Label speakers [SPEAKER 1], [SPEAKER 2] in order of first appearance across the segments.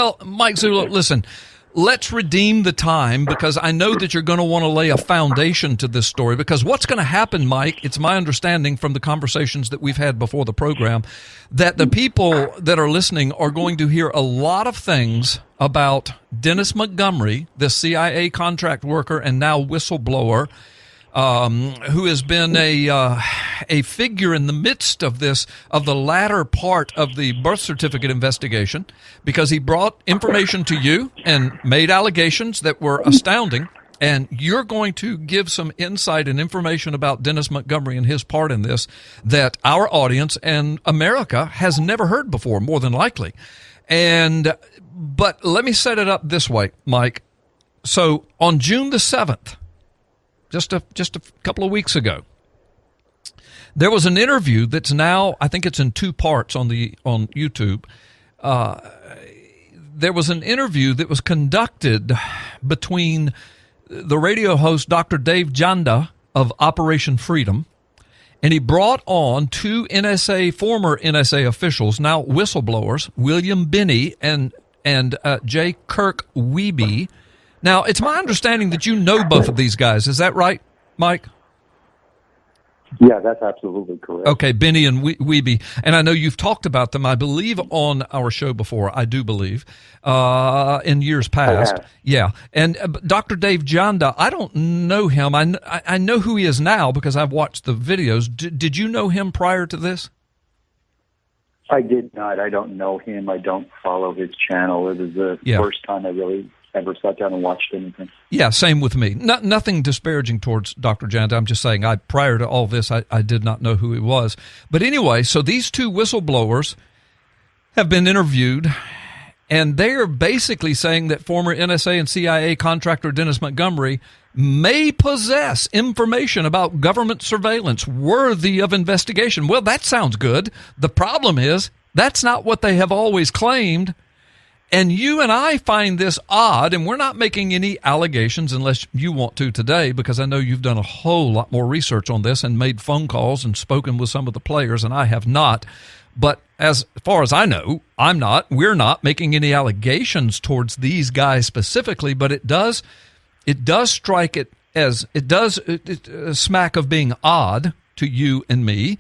[SPEAKER 1] Well, Mike Zullo, listen, let's redeem the time, because I know that you're going to want to lay a foundation to this story, because what's going to happen, Mike, it's my understanding from the conversations that we've had before the program, that the people that are listening are going to hear a lot of things about Dennis Montgomery, the CIA contract worker and now whistleblower, who has been a figure in the midst of the latter part of the birth certificate investigation, because he brought information to you and made allegations that were astounding. And you're going to give some insight and information about Dennis Montgomery and his part in this that our audience and America has never heard before, more than likely. But let me set it up this way, Mike. So on June the 7th, just a couple of weeks ago, there was an interview that's now, I think it's in two parts on YouTube. There was an interview that was conducted between the radio host Dr. Dave Janda of Operation Freedom, and he brought on two former NSA officials, now whistleblowers, William Binney and J. Kirk WEBY. Now, it's my understanding that you know both of these guys. Is that right, Mike?
[SPEAKER 2] Yeah, that's absolutely correct.
[SPEAKER 1] Okay, Binney and WEBY. And I know you've talked about them, I believe, on our show before, I do believe, in years past. Yeah. And Dr. Dave Janda, I don't know him. I know who he is now because I've watched the videos. Did you know him prior to this?
[SPEAKER 2] I did not. I don't know him. I don't follow his channel. It was the first time I really ever sat down and watched anything. Yeah,
[SPEAKER 1] same with me. Nothing disparaging towards Dr. Janda. I'm just saying, prior to all this, I did not know who he was. But anyway, so these two whistleblowers have been interviewed, and they are basically saying that former NSA and CIA contractor Dennis Montgomery may possess information about government surveillance worthy of investigation. Well, that sounds good. The problem is that's not what they have always claimed. And you and I find this odd, and we're not making any allegations unless you want to today, because I know you've done a whole lot more research on this and made phone calls and spoken with some of the players, and I have not. But as far as I know, we're not making any allegations towards these guys specifically, but it does strike it as, it does smack of being odd to you and me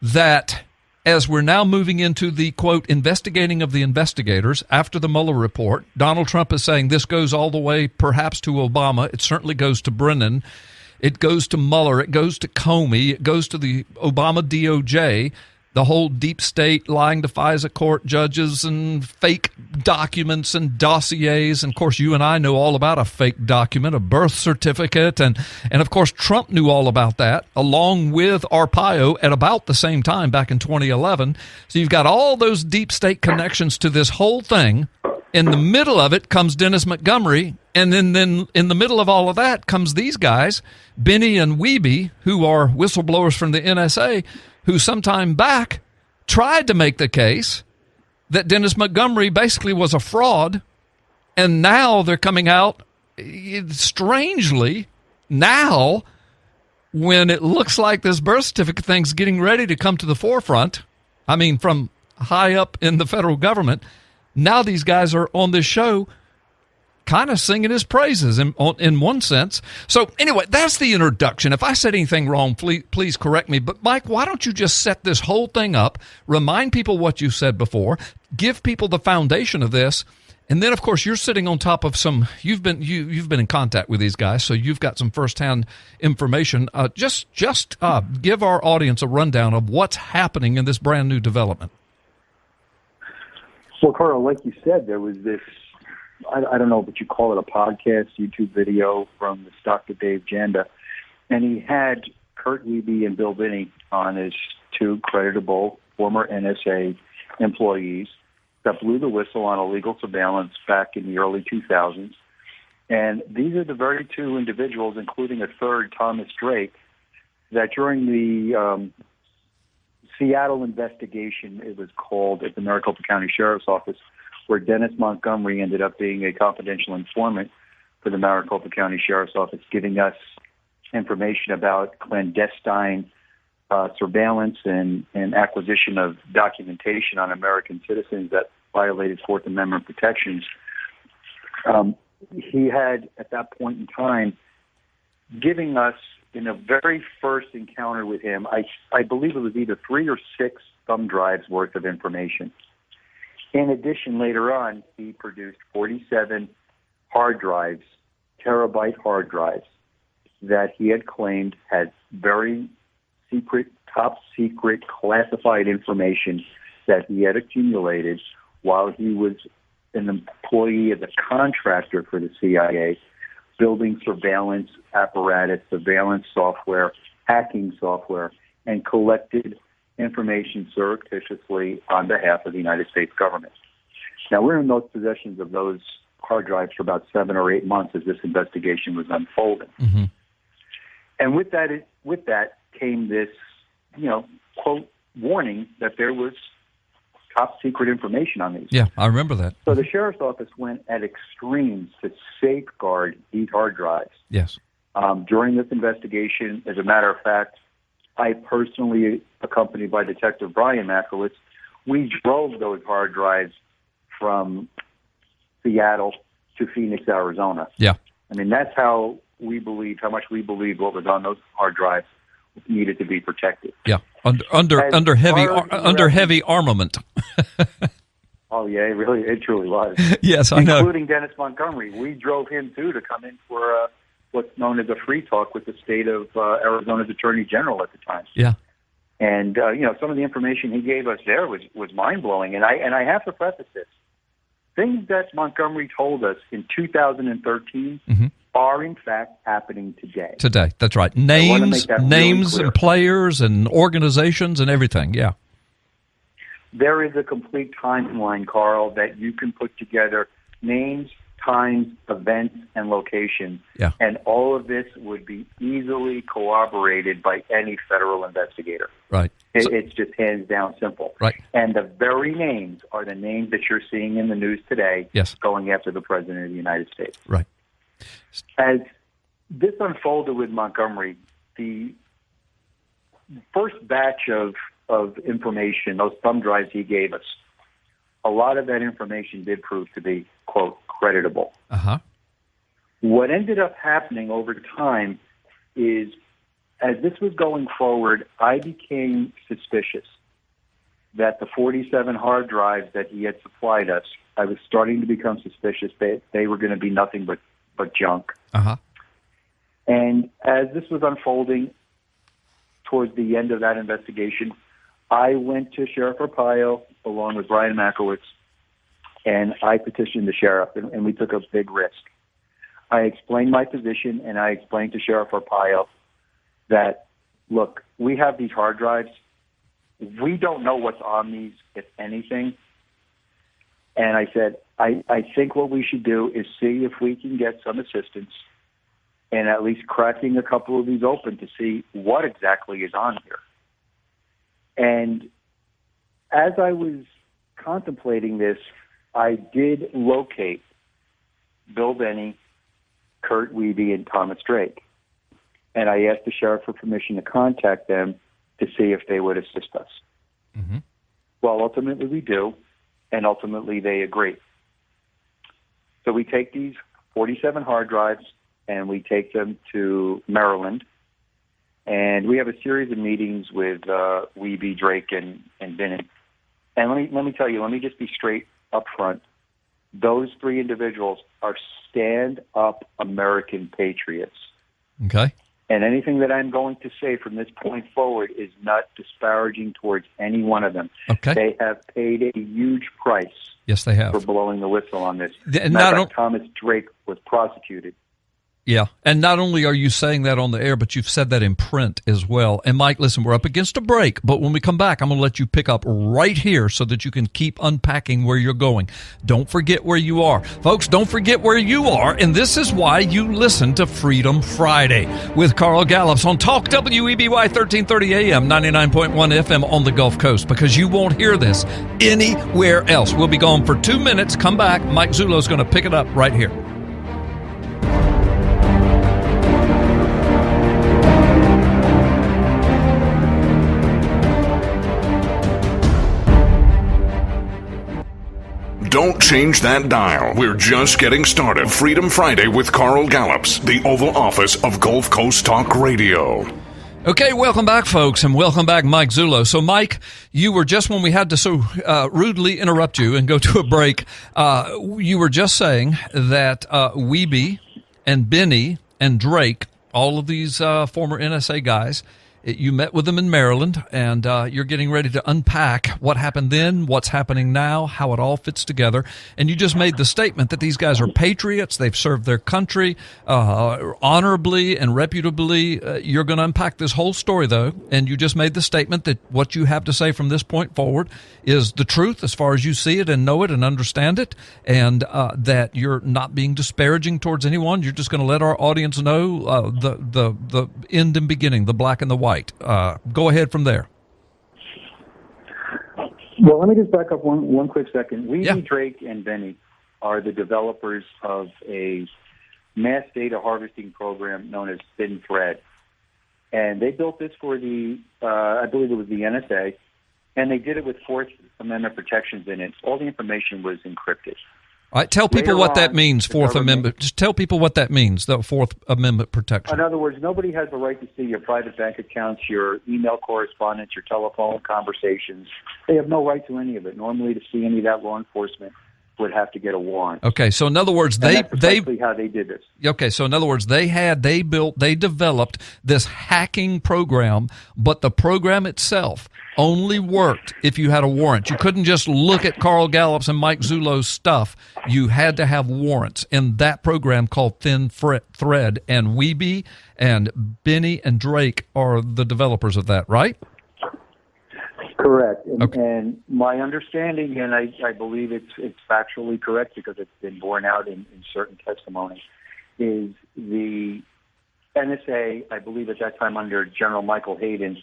[SPEAKER 1] that as we're now moving into the, quote, investigating of the investigators after the Mueller report, Donald Trump is saying this goes all the way perhaps to Obama. It certainly goes to Brennan. It goes to Mueller. It goes to Comey. It goes to the Obama DOJ. The whole deep state lying to FISA court judges and fake documents and dossiers. And, of course, you and I know all about a fake document, a birth certificate. And of course, Trump knew all about that, along with Arpaio at about the same time back in 2011. So you've got all those deep state connections to this whole thing. In the middle of it comes Dennis Montgomery. And then in the middle of all of that comes these guys, Binney and WEBY, who are whistleblowers from the NSA, who sometime back tried to make the case that Dennis Montgomery basically was a fraud, and now they're coming out strangely now when it looks like this birth certificate thing's getting ready to come to the forefront. I mean, from high up in the federal government, now these guys are on this show kind of singing his praises in one sense. So anyway, that's the introduction. If I said anything wrong, please correct me. But Mike, why don't you just set this whole thing up, remind people what you said before, give people the foundation of this, and then of course you're sitting on top of some. You've been in contact with these guys, so you've got some firsthand information. Just give our audience a rundown of what's happening in this brand new development.
[SPEAKER 2] Well, Carl, like you said, there was this. I don't know what you call it, a podcast, YouTube video from this Dr. Dave Janda. And he had Kurt WEBY and Bill Binney on as two creditable former NSA employees that blew the whistle on illegal surveillance back in the early 2000s. And these are the very two individuals, including a third, Thomas Drake, that during the Seattle investigation, it was called, at the Maricopa County Sheriff's Office, where Dennis Montgomery ended up being a confidential informant for the Maricopa County Sheriff's Office, giving us information about clandestine surveillance and acquisition of documentation on American citizens that violated Fourth Amendment protections. He had, at that point in time, giving us, in a very first encounter with him, I believe it was either 3 or 6 thumb drives worth of information. In addition, later on, he produced 47 hard drives, terabyte hard drives, that he had claimed had very secret, top secret, classified information that he had accumulated while he was an employee as a contractor for the CIA, building surveillance apparatus, surveillance software, hacking software, and collected information surreptitiously on behalf of the United States government. Now, we're in those possessions of those hard drives for about 7 or 8 months as this investigation was unfolding.
[SPEAKER 1] Mm-hmm.
[SPEAKER 2] And with that came this, quote, warning that there was top secret information on these.
[SPEAKER 1] Yeah, I remember that.
[SPEAKER 2] So the sheriff's office went at extremes to safeguard these hard drives.
[SPEAKER 1] Yes.
[SPEAKER 2] During this investigation, as a matter of fact, I personally, accompanied by Detective Brian Makowitz, we drove those hard drives from Seattle to Phoenix, Arizona.
[SPEAKER 1] Yeah.
[SPEAKER 2] I mean, that's how much we believed what was on those hard drives needed to be protected.
[SPEAKER 1] Yeah. Under heavy armament.
[SPEAKER 2] Oh yeah, it truly was.
[SPEAKER 1] Yes, I know.
[SPEAKER 2] Including Dennis Montgomery. We drove him too to come in for what's known as a free talk with the state of Arizona's Attorney General at the time.
[SPEAKER 1] Yeah.
[SPEAKER 2] And some of the information he gave us there was mind blowing. And I have to preface this: things that Montgomery told us in 2013
[SPEAKER 1] mm-hmm.
[SPEAKER 2] are in fact happening today.
[SPEAKER 1] Today, that's right. Names really and players and organizations and everything. Yeah.
[SPEAKER 2] There is a complete timeline, Carl, that you can put together: names, times, events, and locations.
[SPEAKER 1] Yeah.
[SPEAKER 2] And all of this would be easily corroborated by any federal investigator.
[SPEAKER 1] Right.
[SPEAKER 2] It's just hands down simple.
[SPEAKER 1] Right.
[SPEAKER 2] And the very names are the names that you're seeing in the news today.
[SPEAKER 1] Yes.
[SPEAKER 2] Going after the President of the United States.
[SPEAKER 1] Right.
[SPEAKER 2] As this unfolded with Montgomery, the first batch of information, those thumb drives he gave us, a lot of that information did prove to be, quote, creditable.
[SPEAKER 1] Uh-huh.
[SPEAKER 2] What ended up happening over time is, as this was going forward, I became suspicious that the 47 hard drives that he had supplied us, I was starting to become suspicious that they were going to be nothing but junk.
[SPEAKER 1] Uh-huh.
[SPEAKER 2] And as this was unfolding towards the end of that investigation, I went to Sheriff Arpaio along with Brian Makowitz, and I petitioned the sheriff, and we took a big risk. I explained my position, and I explained to Sheriff Arpaio that, look, we have these hard drives. We don't know what's on these, if anything. And I said, I think what we should do is see if we can get some assistance in at least cracking a couple of these open to see what exactly is on here. And as I was contemplating this, I did locate Bill Benny, Kurt WEBY, and Thomas Drake. And I asked the sheriff for permission to contact them to see if they would assist us.
[SPEAKER 1] Mm-hmm.
[SPEAKER 2] Well, ultimately we do, and ultimately they agree. So we take these 47 hard drives, and we take them to Maryland, and we have a series of meetings with WEBY, Drake, and Benny. And let me tell you, let me just be straight up front. Those three individuals are stand-up American patriots.
[SPEAKER 1] Okay.
[SPEAKER 2] And anything that I'm going to say from this point forward is not disparaging towards any one of them.
[SPEAKER 1] Okay.
[SPEAKER 2] They have paid a huge price.
[SPEAKER 1] Yes, they have.
[SPEAKER 2] For blowing the whistle on this. Thomas Drake was prosecuted.
[SPEAKER 1] Yeah, and not only are you saying that on the air, but you've said that in print as well. And Mike, listen, we're up against a break, but when we come back, I'm going to let you pick up right here so that you can keep unpacking where you're going. Don't forget where you are. Folks, don't forget where you are, and this is why you listen to Freedom Friday with Carl Gallups on Talk WEBY 1330 AM, 99.1 FM on the Gulf Coast, because you won't hear this anywhere else. We'll be gone for 2 minutes. Come back. Mike Zullo is going to pick it up right here.
[SPEAKER 3] Don't change that dial. We're just getting started. Freedom Friday with Carl Gallups, the Oval Office of Gulf Coast Talk Radio.
[SPEAKER 1] Okay, welcome back, folks, and welcome back, Mike Zullo. So, Mike, you were just, when we had to so rudely interrupt you and go to a break, you were just saying that WEBY and Benny and Drake, all of these former NSA guys, you met with them in Maryland, and you're getting ready to unpack what happened then, what's happening now, how it all fits together. And you just made the statement that these guys are patriots. They've served their country honorably and reputably. You're going to unpack this whole story, though, and you just made the statement that what you have to say from this point forward is the truth as far as you see it and know it and understand it, and that you're not being disparaging towards anyone. You're just going to let our audience know the end and beginning, the black and the white. Go ahead from there.
[SPEAKER 2] Well, let me just back up one quick second. WEBY, Drake, and Benny are the developers of a mass data harvesting program known as Thin Thread. And they built this for the, I believe it was the NSA, and they did it with Fourth Amendment protections in it. All the information was encrypted.
[SPEAKER 1] All right, tell people what that means, Fourth Amendment. Just tell people what that means, the Fourth Amendment protection.
[SPEAKER 2] In other words, nobody has the right to see your private bank accounts, your email correspondence, your telephone conversations. They have no right to any of it. Normally, to see any of that, law enforcement would have to get a warrant.
[SPEAKER 1] Okay, so in other words,
[SPEAKER 2] that's precisely how they did this.
[SPEAKER 1] Okay, so in other words, they developed this hacking program, but the program itself only worked if you had a warrant. You couldn't just look at Carl Gallups and Mike Zullo's stuff. You had to have warrants in that program called Thin Thread, and WEBY and Benny and Drake are the developers of that, right?
[SPEAKER 2] Correct. And my understanding, and I believe it's factually correct because it's been borne out in certain testimony, is the NSA, I believe at that time under General Michael Hayden,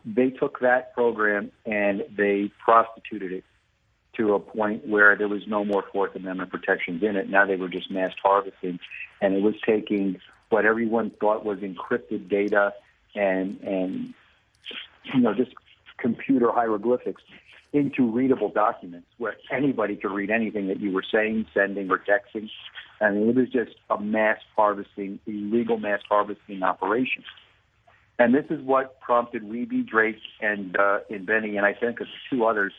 [SPEAKER 2] they took that program and they prostituted it to a point where there was no more Fourth Amendment protections in it. Now they were just mass harvesting, and it was taking what everyone thought was encrypted data and just computer hieroglyphics into readable documents where anybody could read anything that you were saying, sending, or texting. I mean, it was just a mass harvesting, illegal mass harvesting operation. And this is what prompted WEBY, Drake, and Benny, and I think two others,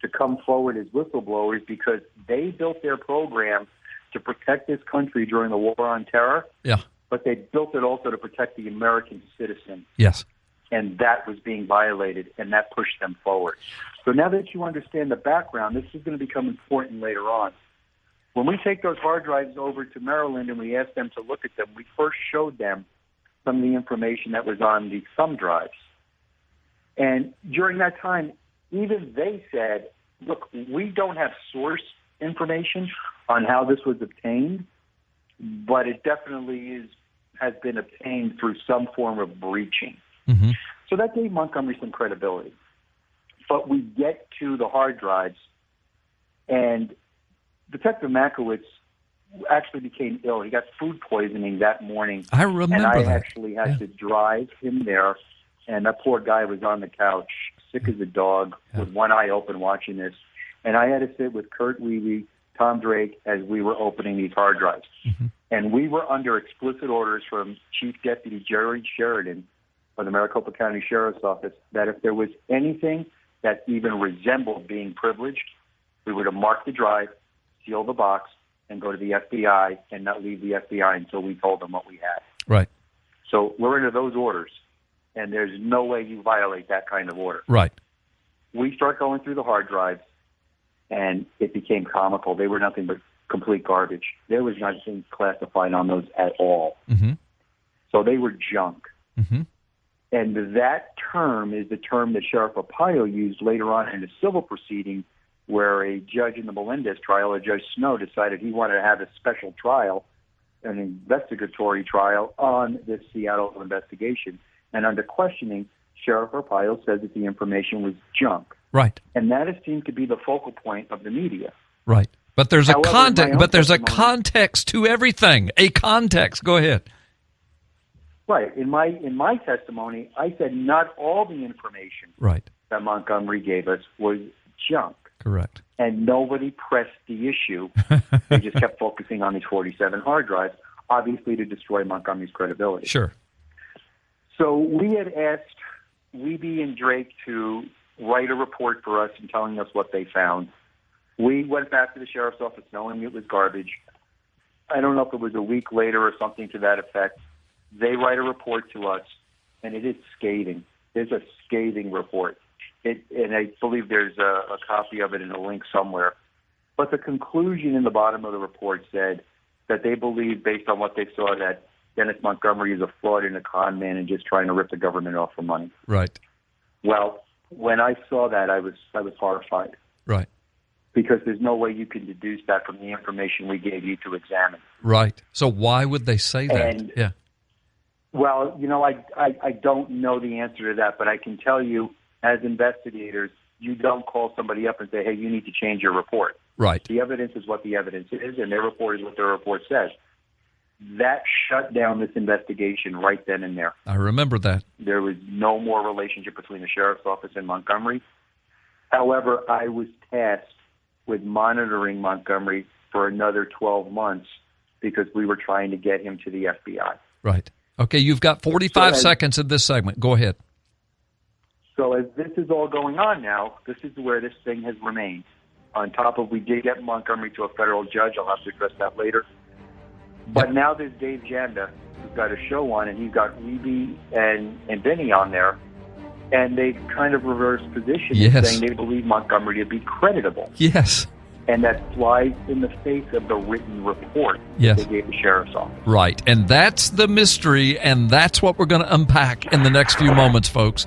[SPEAKER 2] to come forward as whistleblowers because they built their program to protect this country during the War on Terror.
[SPEAKER 1] Yeah.
[SPEAKER 2] But they built it also to protect the American citizen.
[SPEAKER 1] Yes.
[SPEAKER 2] And that was being violated, and that pushed them forward. So now that you understand the background, this is going to become important later on. When we take those hard drives over to Maryland and we ask them to look at them, we first showed them some of the information that was on the thumb drives. And during that time, even they said, look, we don't have source information on how this was obtained, but it definitely has been obtained through some form of breaching.
[SPEAKER 1] Mm-hmm.
[SPEAKER 2] So that gave Montgomery some credibility. But we get to the hard drives, and Detective Makowitz actually became ill. He got food poisoning that morning.
[SPEAKER 1] I remember
[SPEAKER 2] and I
[SPEAKER 1] that.
[SPEAKER 2] actually had to drive him there, and that poor guy was on the couch, sick as a dog, with one eye open watching this. And I had to sit with Kurt WEBY, Tom Drake, as we were opening these hard drives.
[SPEAKER 1] Mm-hmm.
[SPEAKER 2] And we were under explicit orders from Chief Deputy Jerry Sheridan of the Maricopa County Sheriff's Office that if there was anything that even resembled being privileged, we were to mark the drive, seal the box, and go to the FBI and not leave the FBI until we told them what we had.
[SPEAKER 1] Right.
[SPEAKER 2] So we're under those orders, and there's no way you violate that kind of order.
[SPEAKER 1] Right.
[SPEAKER 2] We start going through the hard drives, and it became comical. They were nothing but complete garbage. There was nothing classified on those at all.
[SPEAKER 1] Mm-hmm.
[SPEAKER 2] So they were junk.
[SPEAKER 1] Mm-hmm.
[SPEAKER 2] And that term is the term that Sheriff Arpaio used later on in a civil proceeding where a judge in the Melendez trial, Judge Snow, decided he wanted to have a special trial, an investigatory trial on this Seattle investigation. And under questioning, Sheriff Arpaio said that the information was junk.
[SPEAKER 1] Right.
[SPEAKER 2] And that has seemed to be the focal point of the media.
[SPEAKER 1] Right. But there's
[SPEAKER 2] However,
[SPEAKER 1] a context to everything. A context. Go ahead.
[SPEAKER 2] Right. In my testimony, I said not all the information
[SPEAKER 1] right.
[SPEAKER 2] that Montgomery gave us was junk.
[SPEAKER 1] Correct.
[SPEAKER 2] And nobody pressed the issue. They just kept focusing on these 47 hard drives, obviously to destroy Montgomery's credibility.
[SPEAKER 1] Sure.
[SPEAKER 2] So we had asked WEBY and Drake to write a report for us and telling us what they found. We went back to the sheriff's office knowing it was garbage. I don't know if it was a week later or something to that effect. They write a report to us, and it is scathing. There's a scathing report. And I believe there's a copy of it in a link somewhere. But the conclusion in the bottom of the report said that they believe, based on what they saw, that Dennis Montgomery is a fraud and a con man and just trying to rip the government off for money.
[SPEAKER 1] Right.
[SPEAKER 2] Well, when I saw that, I was horrified.
[SPEAKER 1] Right.
[SPEAKER 2] Because there's no way you can deduce that from the information we gave you to examine.
[SPEAKER 1] Right. So why would they say that?
[SPEAKER 2] And,
[SPEAKER 1] yeah.
[SPEAKER 2] Well, I don't know the answer to that, but I can tell you, as investigators, you don't call somebody up and say, hey, you need to change your report.
[SPEAKER 1] Right.
[SPEAKER 2] The evidence is what the evidence is, and their report is what their report says. That shut down this investigation right then and there.
[SPEAKER 1] I remember that.
[SPEAKER 2] There was no more relationship between the sheriff's office and Montgomery. However, I was tasked with monitoring Montgomery for another 12 months because we were trying to get him to the FBI.
[SPEAKER 1] Right. Okay, you've got 45 seconds in this segment. Go ahead.
[SPEAKER 2] So as this is all going on now, this is where this thing has remained. On top of, we did get Montgomery to a federal judge. I'll have to address that later. But now there's Dave Janda, who's got a show on, and he's got WEBY and Vinny on there. And they've kind of reversed positions, saying they believe Montgomery to be creditable.
[SPEAKER 1] Yes.
[SPEAKER 2] And that flies in the face of the written report that they gave the sheriff's office.
[SPEAKER 1] Right. And that's the mystery, and that's what we're going to unpack in the next few moments, folks.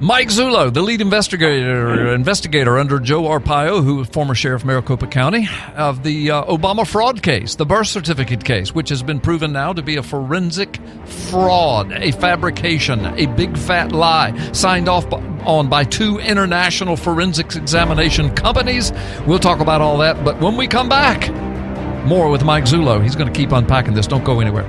[SPEAKER 1] Mike Zullo, the lead investigator under Joe Arpaio, who was former sheriff of Maricopa County, of the Obama fraud case, the birth certificate case, which has been proven now to be a forensic fraud, a fabrication, a big fat lie, signed off on by 2 international forensics examination companies. We'll talk about all that, but when we come back, more with Mike Zullo. He's going to keep unpacking this. Don't go anywhere.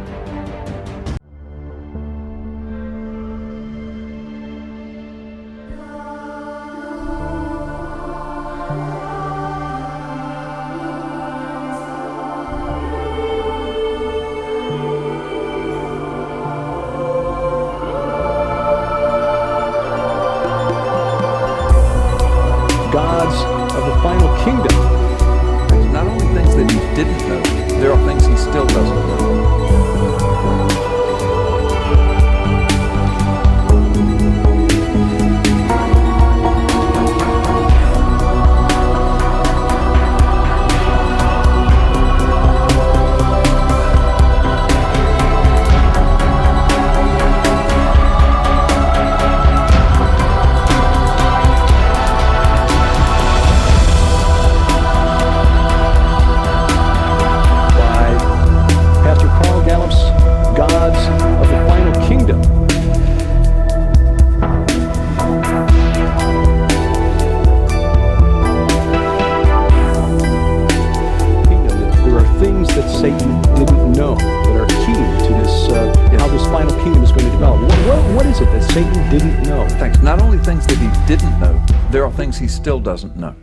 [SPEAKER 1] He still doesn't know.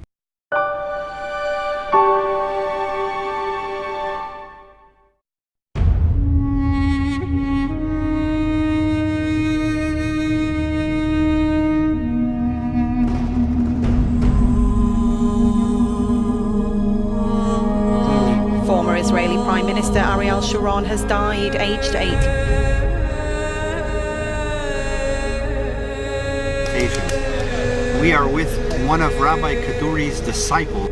[SPEAKER 4] Former Israeli Prime Minister Ariel Sharon has died, aged 80.
[SPEAKER 5] We are with one of Rabbi Kaduri's disciples.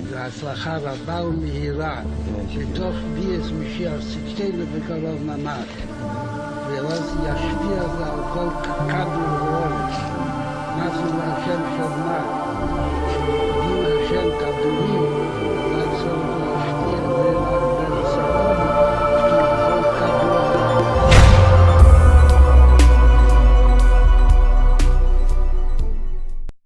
[SPEAKER 6] והצלחה רבה ומהירה בתוך ביאת משיח צדקנו בקרוב ממש ואז ישפיע זה על כל כדור הארץ. מה זה השם קדמה, דין השם קבלו